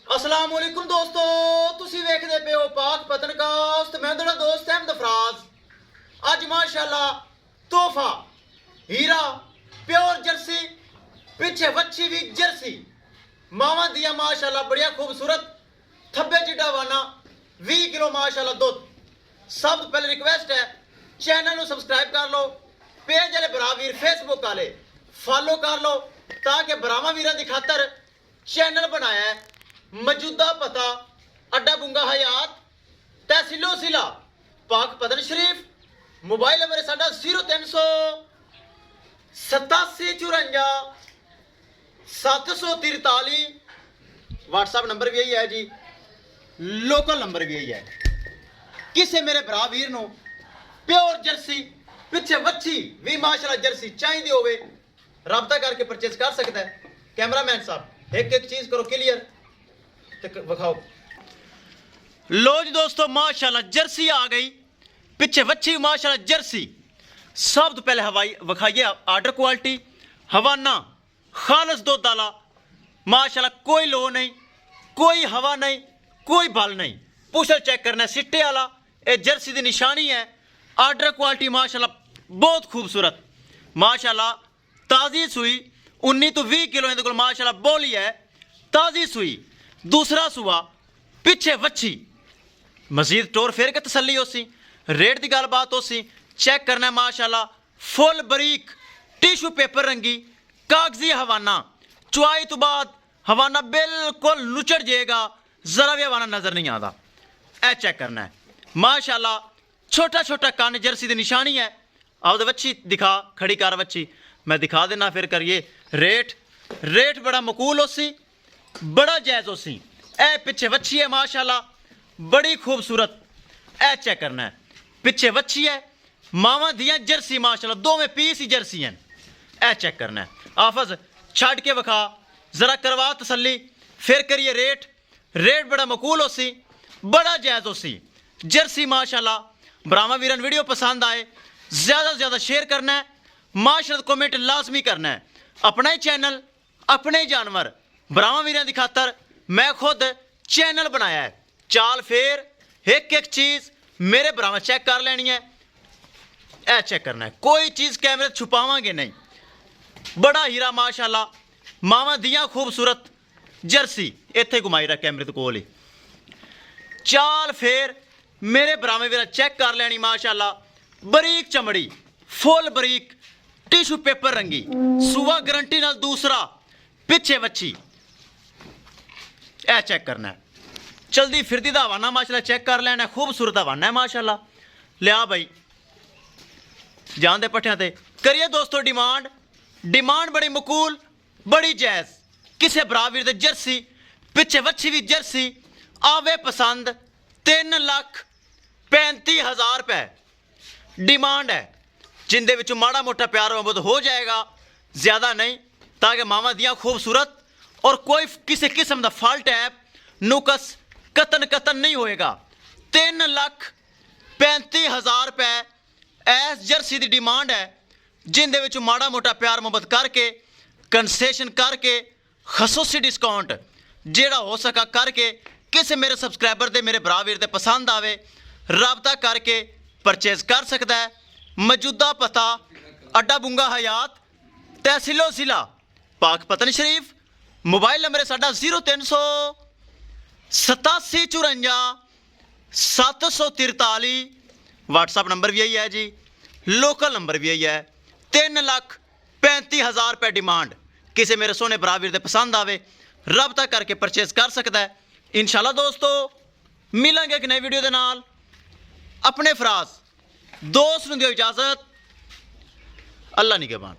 अस्सलाम वालेकुम दोस्तों, तुसी वेखदे पे हो पाक पतनकास्ट। मैं तेरा दोस्त अहमद फराज। अज माशाल्लाह तोहफा हीरा प्योर जर्सी, पिछे वच्छी भी जर्सी, मावा दिया माशाल्लाह बढ़िया खूबसूरत थब्बे चिट्टा वाना 20 किलो माशाल्लाह दुध। सब तो पहले रिक्वेस्ट है चैनल को सब्सक्राइब कर लो, पेज वाले भरा वीर फेसबुक वाले फॉलो कर लो ताकि भरावां वीरां दी खातर चैनल बनाया है। मौजूदा पता अड्डा बुंगा हयात तहसीलो जिला पाक पतन शरीफ। मोबाइल नंबर साडा 038754 व्हाट्सएप नंबर भी यही है जी, लोकल नंबर भी यही है। किसे मेरे भरा वीर नो प्योर जर्सी पिछे वच्छी भी माशाल्लाह जर्सी चाहिए होवे राबता करके परचेज कर सकता है। कैमरामैन साहब एक एक चीज करो क्लियर दिखाओ। लो जी दोस्तों माशाल्लाह जर्सी आ गई, पिछे वच्छी माशाल्लाह जर्सी। सब तो पहले हवाई विखाइए आर्डर क्वालिटी, हवाना खालस दुध वाला माशाल्लाह, कोई लो नहीं, कोई हवा नहीं, कोई बल नहीं। पुशल चेक करना है सिट्टे वाला, ये जर्सी की निशानी है। आर्डर क्वालिटी माशाल्लाह बहुत खूबसूरत माशाल्लाह। ताज़ी सुई 19 तो 20 किलो इहदे कोल माशाल्लाह बोली है। ताज़ी सुई दूसरा सुआ पिछे वच्छी। मजीद टोर फेर के तसली हो सी, रेट की गलबात हो सी। चेक करना है माशाल्लाह फुल बरीक टिशू पेपर रंगी कागजी हवाना। चुआई तो बाद हवाना बिल्कुल लुचड़ जाएगा, जरा भी हवाना नजर नहीं आता। ए चेक करना है माशाल्लाह छोटा छोटा कान जर्सी की निशानी है। आप वच्छी दिखा खड़ी कार वच्छी मैं दिखा देना फिर करिए। रेट बड़ा मकूल हो सी, बड़ा जायज हो सी। ए पिछे वच्छी है माशाल्लाह बड़ी खूबसूरत। ए चेक करना है पिछे वच्छी है, मावा दियां जर्सी माशाल्लाह दो में पीस ही जर्सी हैं। ए चेक करना है आफज छड़ के विखा जरा करवा तसली फिर करिए। रेट बड़ा मकूल हो सी, बड़ा जायज हो सी जर्सी माशाल्लाह। ब्राह्मा वीरन वीडियो पसंद आए ज़्यादा से ज़्यादा शेयर करना है, माशाल्लाह कमेंट लाजमी करना है। अपना ही चैनल अपने ही जानवर ब्राह्मा वीरन की खातर मैं खुद चैनल बनाया है। चाल फेर एक एक चीज़ मेरे ब्राह्मा चेक कर लेनी है। ए चेक करना है कोई चीज़ कैमरे छुपावांगे नहीं। बड़ा हीरा माशाल्लाह, मावा दियां खूबसूरत जर्सी इत्थे घुमाई रहा कैमरे तो कोल ही। चाल फेर मेरे ब्राह्मे वीरा चेक कर लेनी माशाल्लाह। बरीक चमड़ी फुल बरीक टिशू पेपर रंगी सुबह गारंटी नाल। दूसरा पिछे वच्छी। ए चेक करना है चलदी फिरदी दा हवाना माशाल्लाह चेक कर लेना। खूबसूरत हवाना है माशाल्लाह। लिया भाई जान दे पट्ठियां ते करिए दोस्तों डिमांड बड़ी मकूल बड़ी जायज। किसे बराबर दे जर्सी पिछे वच्छी भी जर्सी आवे पसंद 3,35,000 रुपए डिमांड है, जिंदे विच माड़ा मोटा प्यार मोहब्बत हो जाएगा, ज़्यादा नहीं, ताकि मामा दियाँ खूबसूरत और कोई किसी किस्म का फॉल्ट है नुकस कतन नहीं होएगा। 3,35,000 रुपए ऐस जर्सी की डिमांड है, जिंदे विच माड़ा मोटा प्यार मोहब्बत करके कंसेशन करके खसूसी डिस्काउंट जेड़ा हो सका करके किसी मेरे सब्सक्राइबर दे मेरे भरा वीर दे पसंद आवे राबता करके परचेज कर सकता है। मौजूदा पता अड्डा बुंगा हयात तहसीलो जिला पाक पतन शरीफ। मोबाइल नंबर है साडा 038754 व्हाट्सएप नंबर भी यही है जी, लोकल नंबर भी यही है। 3,35,000 रुपये डिमांड। किसी मेरे सोने भरा वीर दे पसंद आवे राबता करके परचेज कर सकता है। इंशाल्लाह दोस्तों मिलेंगे एक नई वीडियो के नाल। अपने फराज दोस्त नूं दिओ इजाजत, अल्लाह निगहबान।